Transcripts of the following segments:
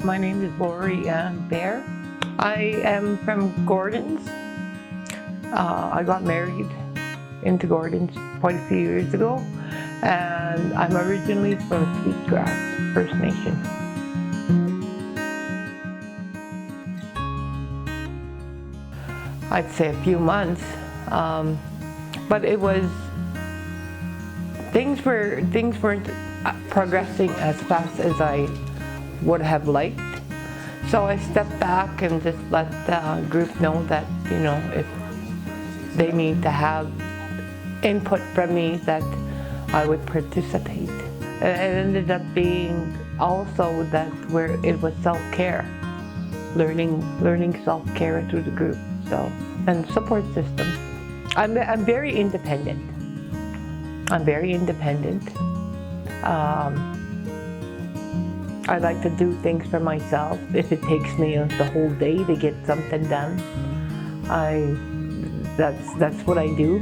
My name is Lori Bear. I am from Gordon's. I got married into Gordon's quite a few years ago, and I'm originally from Sweetgrass First Nation. I'd say a few months, but it was things weren't progressing as fast as I would have liked. So I stepped back and just let the group know that, if they need to have input from me, that I would participate. It ended up being also that where it was self-care, learning self-care through the group, and support system. I'm very independent. I like to do things for myself. If it takes me the whole day to get something done, that's what I do.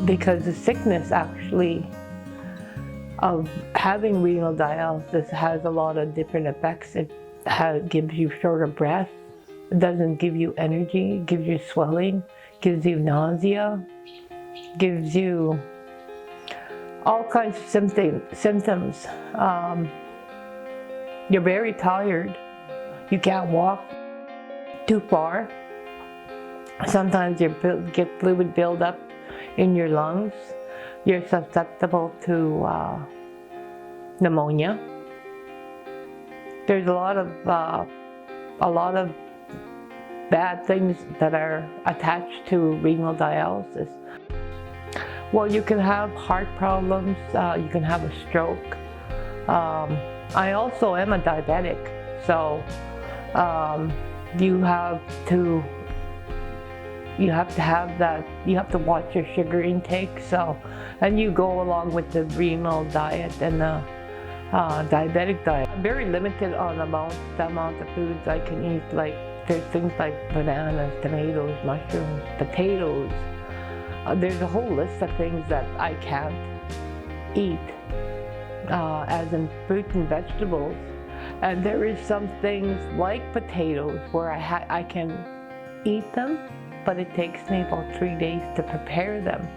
Because the sickness actually of having renal dialysis has a lot of different effects. It gives you shorter breath. It doesn't give you energy. It gives you swelling. Gives you nausea. Gives you all kinds of symptoms. You're very tired. You can't walk too far. Sometimes you get fluid buildup in your lungs. You're susceptible to pneumonia. There's a lot of bad things that are attached to renal dialysis. Well, you can have heart problems, you can have a stroke. I also am a diabetic, so you have to have that, you have to watch your sugar intake, and you go along with the renal diet and the diabetic diet. I'm very limited on the amount of foods I can eat. Like there's things like bananas, tomatoes, mushrooms, potatoes. There's a whole list of things that I can't eat, as in fruit and vegetables. And there is some things like potatoes where I can eat them, but it takes me about 3 days to prepare them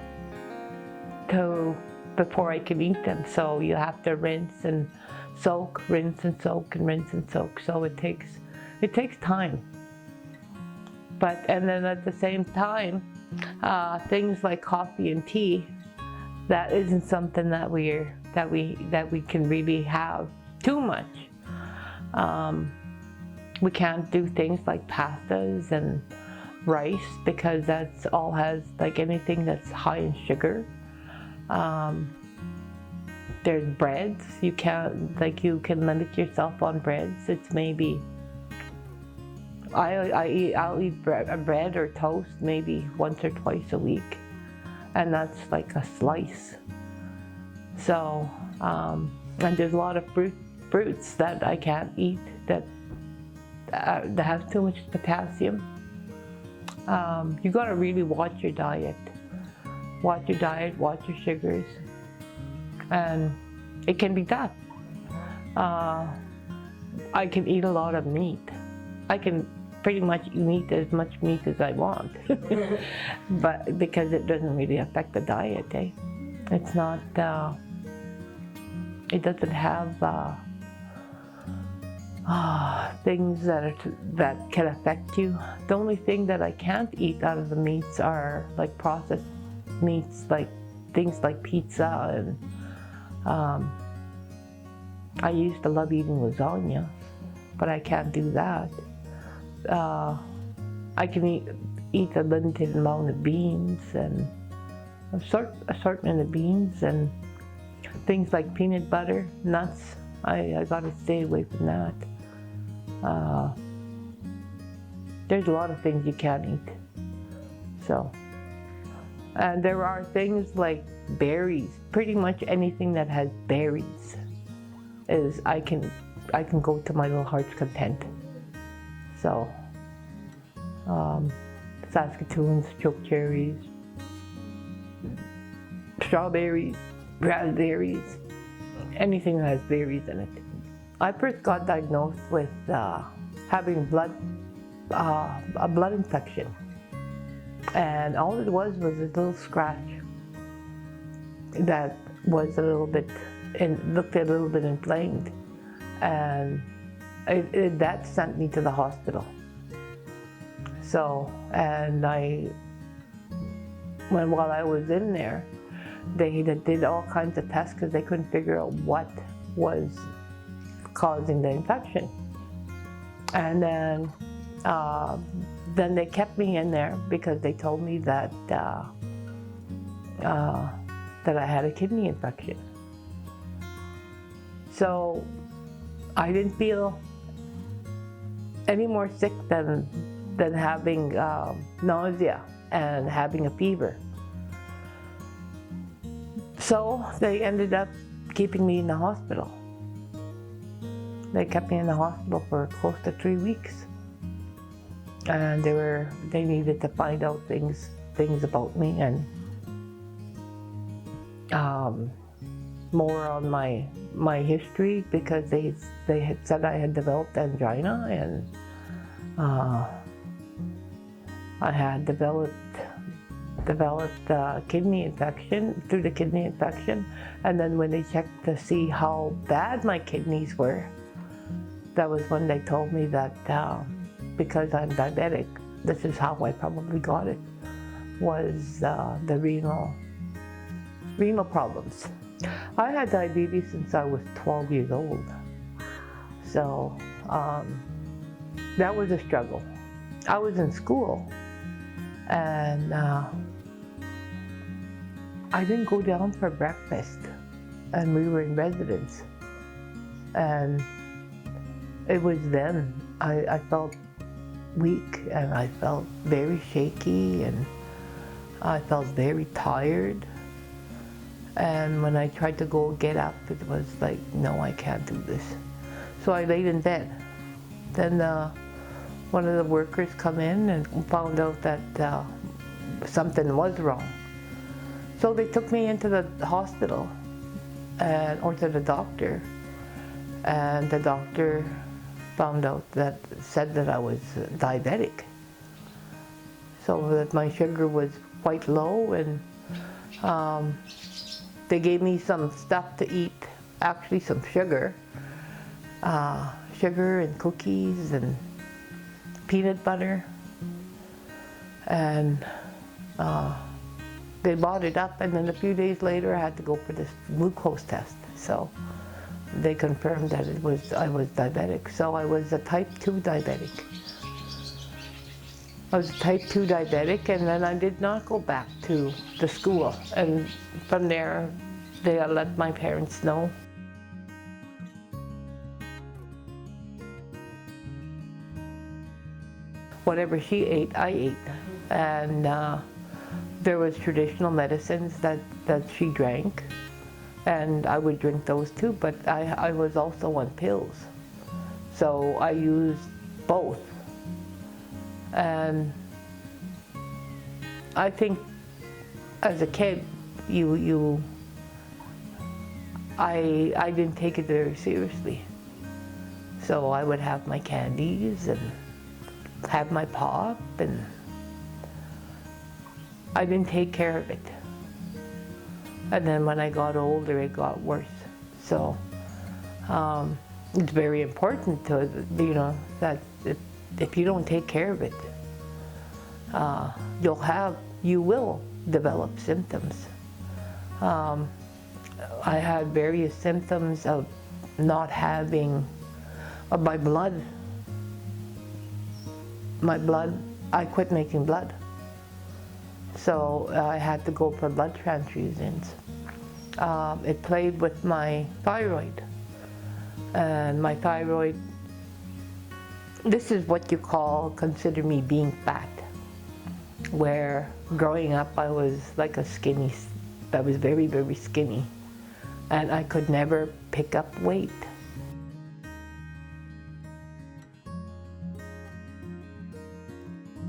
before I can eat them. So you have to rinse and soak, rinse and soak, and rinse and soak. So it takes time. And then at the same time, things like coffee and tea, that isn't something that we can really have too much. We can't do things like pastas and rice because that's all has, like anything that's high in sugar. There's breads. You can limit yourself on breads. It's maybe I'll eat bread or toast maybe once or twice a week, and that's like a slice. So, and there's a lot of fruits that I can't eat that have too much potassium. You got to really watch your diet. Watch your sugars, and it can be tough. I can eat a lot of meat. I can pretty much eat as much meat as I want, but because it doesn't really affect the diet, it's not. It doesn't have things that can affect you. The only thing that I can't eat out of the meats are like processed meats, like things like pizza, and I used to love eating lasagna, but I can't do that. I can eat a limited amount of beans and assortment of beans, and things like peanut butter, nuts. I gotta stay away from that. There's a lot of things you can't eat. So, and there are things like berries. Pretty much anything that has berries is I can go to my little heart's content. So, Saskatoons, chokecherries, strawberries, raspberries, anything that has berries in it. I first got diagnosed with having a blood infection, and all it was a little scratch that was a little bit, and looked a little bit inflamed, and that sent me to the hospital. So, and while I was in there, they did all kinds of tests because they couldn't figure out what was causing the infection. And then they kept me in there because they told me that that I had a kidney infection. So I didn't feel any more sick than having nausea and having a fever. So they ended up keeping me in the hospital. They kept me in the hospital for close to 3 weeks. And they needed to find out things about me, and more on my history, because they had said I had developed angina, and I had developed kidney infection through the kidney infection. And then when they checked to see how bad my kidneys were, that was when they told me that because I'm diabetic, this is how I probably got it, was the renal problems. I had diabetes since I was 12 years old. So that was a struggle. I was in school, and I didn't go down for breakfast, and we were in residence. And it was then I felt weak, and I felt very shaky, and I felt very tired. And when I tried to go get up, it was like, no, I can't do this. So I laid in bed. Then one of the workers come in and found out that something was wrong. So they took me into the hospital, or to the doctor, and the doctor said that I was diabetic. So that my sugar was quite low, and they gave me some stuff to eat, actually some sugar and cookies and peanut butter, and they bought it up, and then a few days later I had to go for this glucose test. So they confirmed that I was diabetic. So I was a type 2 diabetic. I was a type 2 diabetic, and then I did not go back to the school. And from there, they let my parents know. Whatever she ate, I ate. And there was traditional medicines that she drank, and I would drink those too, but I was also on pills. So I used both. And I think as a kid, I didn't take it very seriously. So I would have my candies and have my pop, and I didn't take care of it. And then when I got older, it got worse. So it's very important to, that if you don't take care of it, you will develop symptoms. I had various symptoms of not having my blood. I quit making blood. So I had to go for blood transfusions. It played with my thyroid. And my thyroid, this is what you consider me being fat. Where growing up I was like I was very, very skinny. And I could never pick up weight.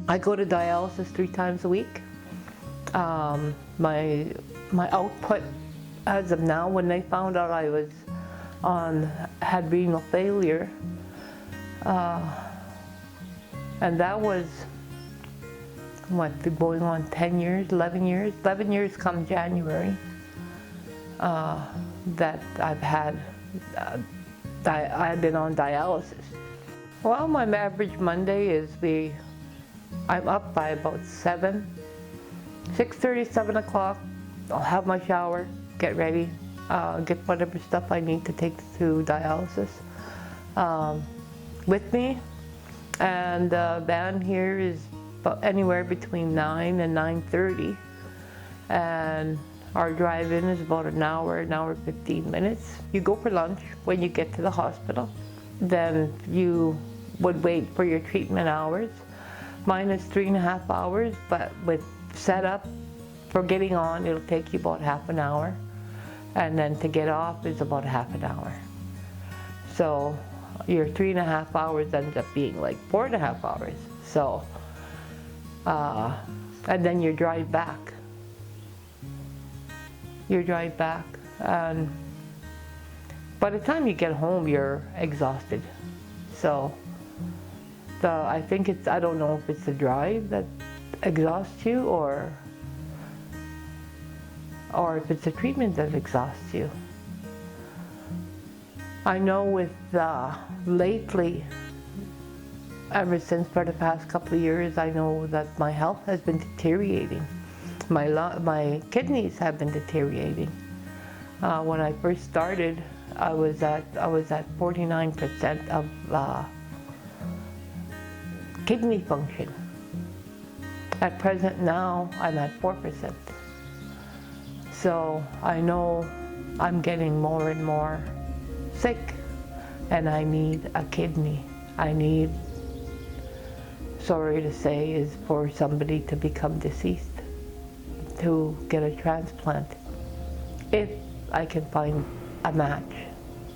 I go to dialysis 3 times a week. My output, as of now, when they found out I was had renal failure, and that was what, going on 10 years, 11 years, 11 years come January, that I've been on dialysis. Well, my average Monday is I'm up by about 6:30, 7 o'clock. I'll have my shower, get ready, get whatever stuff I need to take to dialysis with me. And the van here is anywhere between 9 and 9:30. And our drive-in is about an hour 15 minutes. You go for lunch when you get to the hospital. Then you would wait for your treatment hours. Mine is 3.5 hours, but with setup for getting on, it'll take you about half an hour. And then to get off is about half an hour. So your 3.5 hours ends up being like 4.5 hours. So, and then your drive back. And by the time you get home, you're exhausted. So, I don't know if it's the drive that exhausts you or if it's the treatment that exhausts you. I know with lately, ever since for the past couple of years, I know that my health has been deteriorating. My kidneys have been deteriorating. When I first started, I was at 49% of kidney function. At present now, I'm at 4%. So I know I'm getting more and more sick, and I need a kidney. I need, sorry to say, is for somebody to become deceased, to get a transplant, if I can find a match.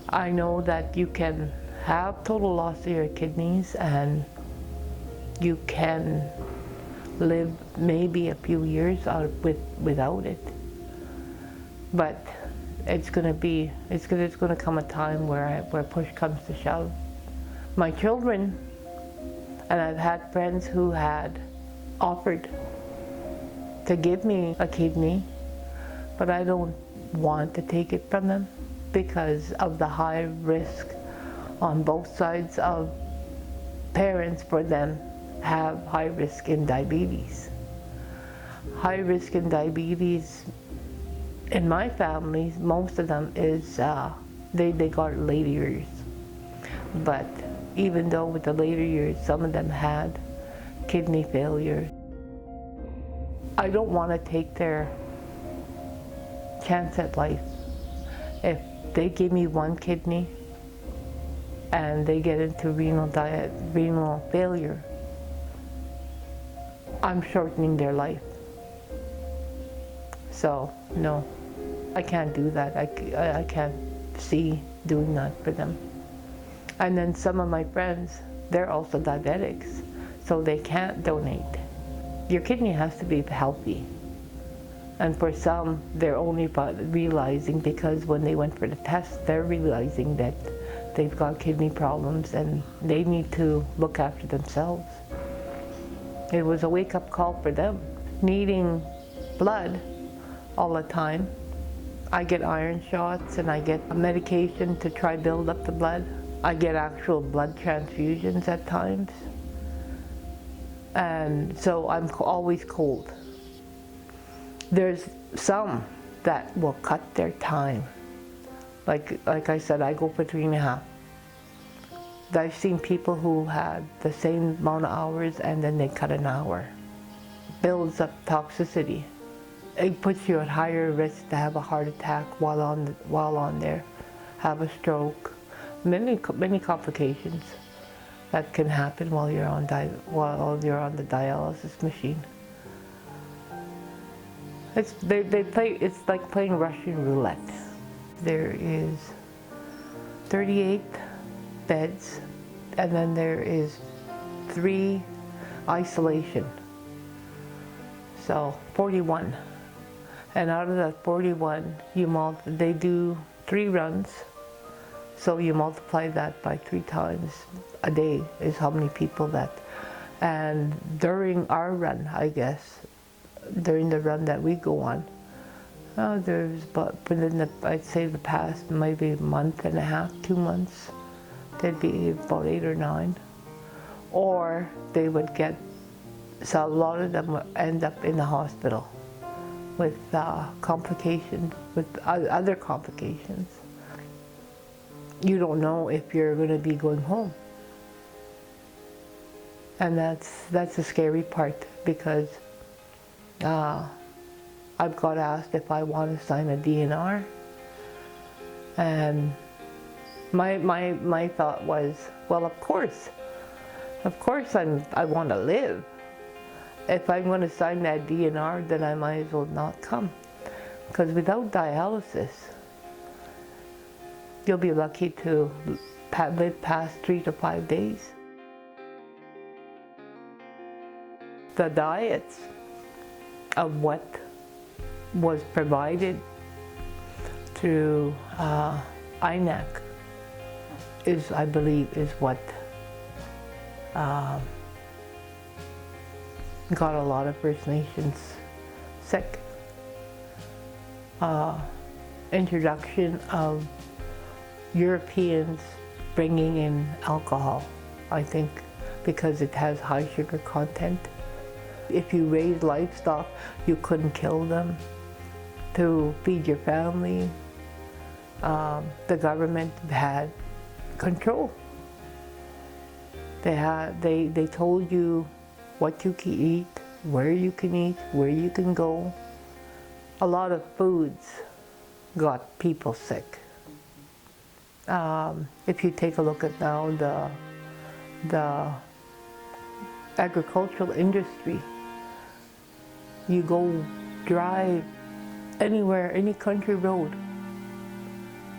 I know that you can have total loss of your kidneys and you can live maybe a few years without it. But it's gonna come a time where push comes to shove. My children, and I've had friends who had offered to give me a kidney, but I don't want to take it from them because of the high risk on both sides of parents for them have high risk in diabetes. High risk in diabetes in my family, most of them is they got later years. But even though with the later years, some of them had kidney failure. I don't want to take their chance at life. If they give me one kidney and they get into renal failure, I'm shortening their life. So no, I can't do that. I can't see doing that for them. And then some of my friends, they're also diabetics, so they can't donate. Your kidney has to be healthy. And for some, they're only realizing because when they went for the test, they're realizing that they've got kidney problems and they need to look after themselves. It was a wake-up call for them. Needing blood all the time. I get iron shots and I get medication to try build up the blood. I get actual blood transfusions at times. And so I'm always cold. There's some that will cut their time. Like I said, I go for 3.5. I've seen people who had the same amount of hours and then they cut an hour. Builds up toxicity. It puts you at higher risk to have a heart attack while on there, have a stroke, many complications that can happen while you're on the dialysis machine. It's like playing Russian roulette. There is 38 beds, and then there is 3 isolation. So 41. And out of that 41, they do 3 runs So you multiply that by 3 times a day is how many people that. And during our run, I guess, during the run that we go on, there's but within the, I'd say the past maybe month and a half, 2 months, there'd be about 8 or 9. Or they would get, so a lot of them would end up in the hospital with complications, with other complications. You don't know if you're going to be going home. And that's the scary part, because I've got asked if I want to sign a DNR, and my thought was, well, of course I want to live. If I'm going to sign that DNR, then I might as well not come, because without dialysis, you'll be lucky to live past 3 to 5 days. The diets of what was provided through INAC is, I believe, is what got a lot of First Nations sick. Introduction of Europeans bringing in alcohol, I think, because it has high sugar content. If you raise livestock, you couldn't kill them to feed your family. The government had control. They told you what you can eat, where you can go. A lot of foods got people sick. If you take a look at now the agricultural industry, you go drive anywhere, any country road,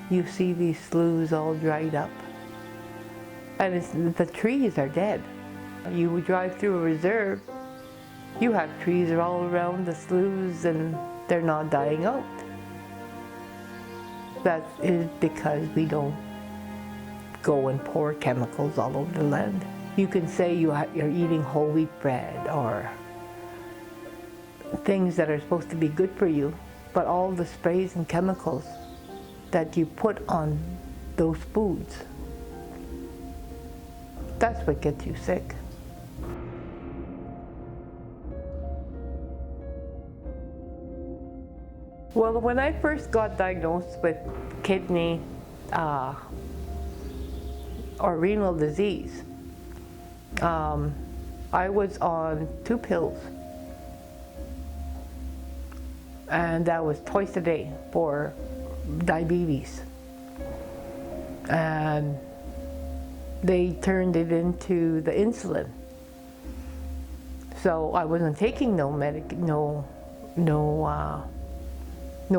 you see these sloughs all dried up. And the trees are dead. You would drive through a reserve, you have trees all around the sloughs and they're not dying out. That is because we don't go and pour chemicals all over the land. You can say you're eating whole wheat bread or things that are supposed to be good for you, but all the sprays and chemicals that you put on those foods, that's what gets you sick. Well, when I first got diagnosed with kidney or renal disease, I was on 2 pills, and that was twice a day for diabetes. And they turned it into the insulin. So I wasn't taking no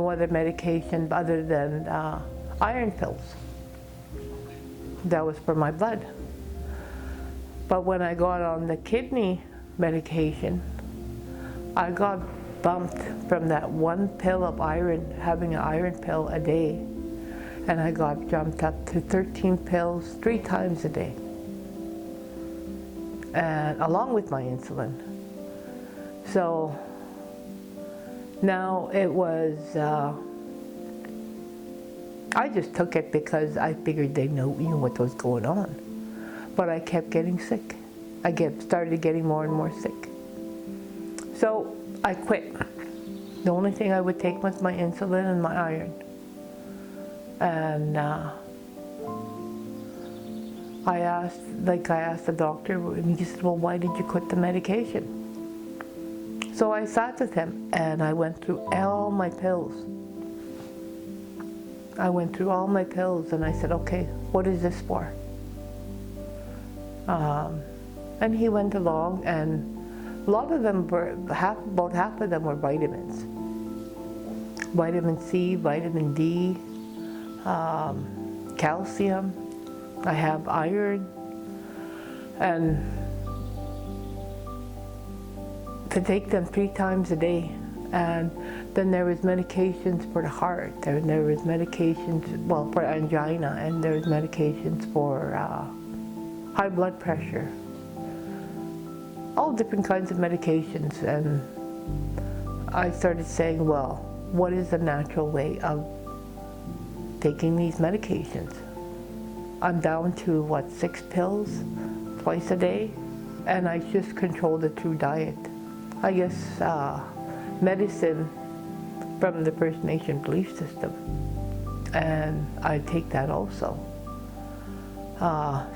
other medication other than iron pills. That was for my blood. But when I got on the kidney medication, I got bumped from that 1 pill of iron, having an iron pill a day, and I got jumped up to 13 pills 3 times a day, and along with my insulin. So now it was, I just took it because I figured they knew what was going on. But I kept getting sick. I started getting more and more sick. So I quit. The only thing I would take was my insulin and my iron. And I asked the doctor, and he said, well, why did you quit the medication? So I sat with him and I went through all my pills. And I said, okay, what is this for? And he went along, and a lot of them were, about half of them were vitamins. Vitamin C, vitamin D, calcium. I have iron. And to take them 3 times a day. And Then there was medications for the heart. There was medications, well, for angina, and there was medications for high blood pressure. All different kinds of medications. And I started saying, well, what is the natural way of taking these medications? I'm down to, what, 6 pills twice a day? And I just controlled it through diet. I guess medicine from the First Nation belief system. And I take that also.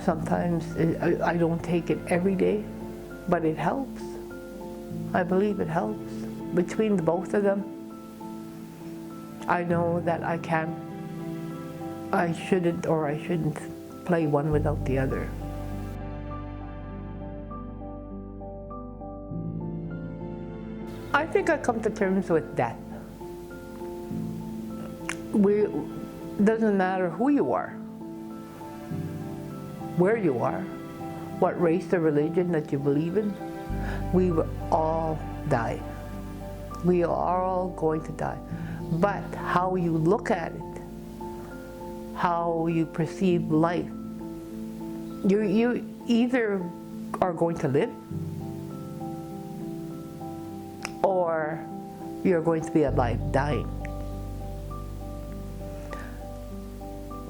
Sometimes I don't take it every day, but it helps. I believe it helps. Between the both of them, I know that I shouldn't play one without the other. I think I come to terms with death. Doesn't matter who you are, where you are, what race or religion that you believe in, we will all die. We are all going to die. But how you look at it, how you perceive life, you either are going to live or you're going to be alive dying.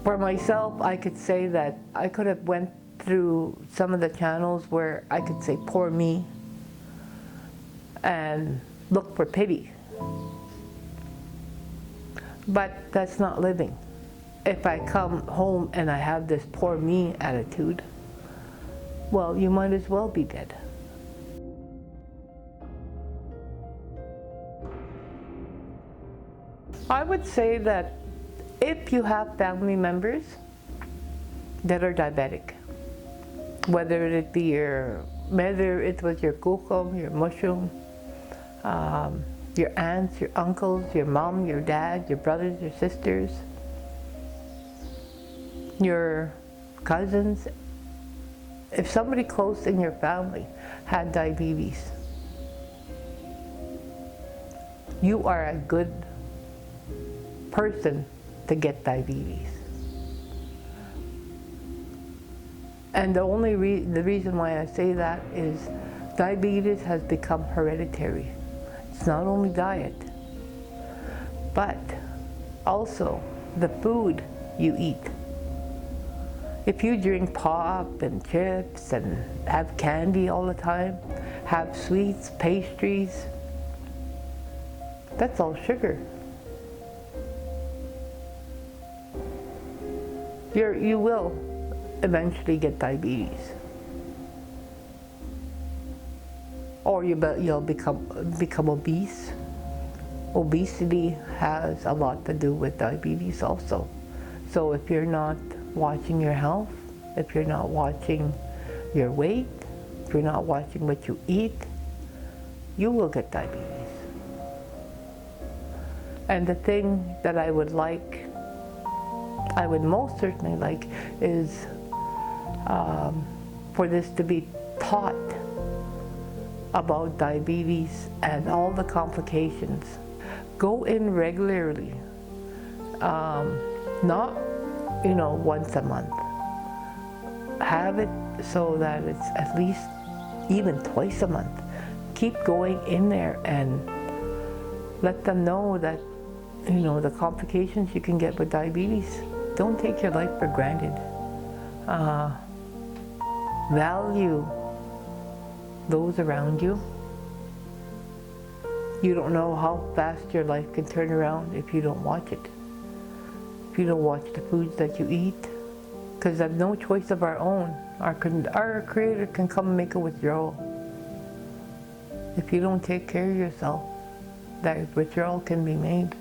For myself, I could say that I could have went through some of the channels where I could say, poor me, and look for pity. But that's not living. If I come home and I have this poor me attitude, well, you might as well be dead. I would say that if you have family members that are diabetic, whether it was your kukum, your mushroom, your aunts, your uncles, your mom, your dad, your brothers, your sisters, your cousins, if somebody close in your family had diabetes, you are a good person to get diabetes. And the reason why I say that is diabetes has become hereditary. It's not only diet, but also the food you eat. If you drink pop and chips and have candy all the time, have sweets, pastries, that's all sugar. You will eventually get diabetes. Or you'll become obese. Obesity has a lot to do with diabetes also. So if you're not watching your health, if you're not watching your weight, if you're not watching what you eat, you will get diabetes. And the thing that I would most certainly like is for this to be taught about diabetes and all the complications. Go in regularly, not once a month. Have it so that it's at least even twice a month. Keep going in there and let them know that the complications you can get with diabetes. Don't take your life for granted. Value those around you. You don't know how fast your life can turn around if you don't watch it. If you don't watch the foods that you eat. Because of no choice of our own. Our Creator can come and make a withdrawal. If you don't take care of yourself, that withdrawal can be made.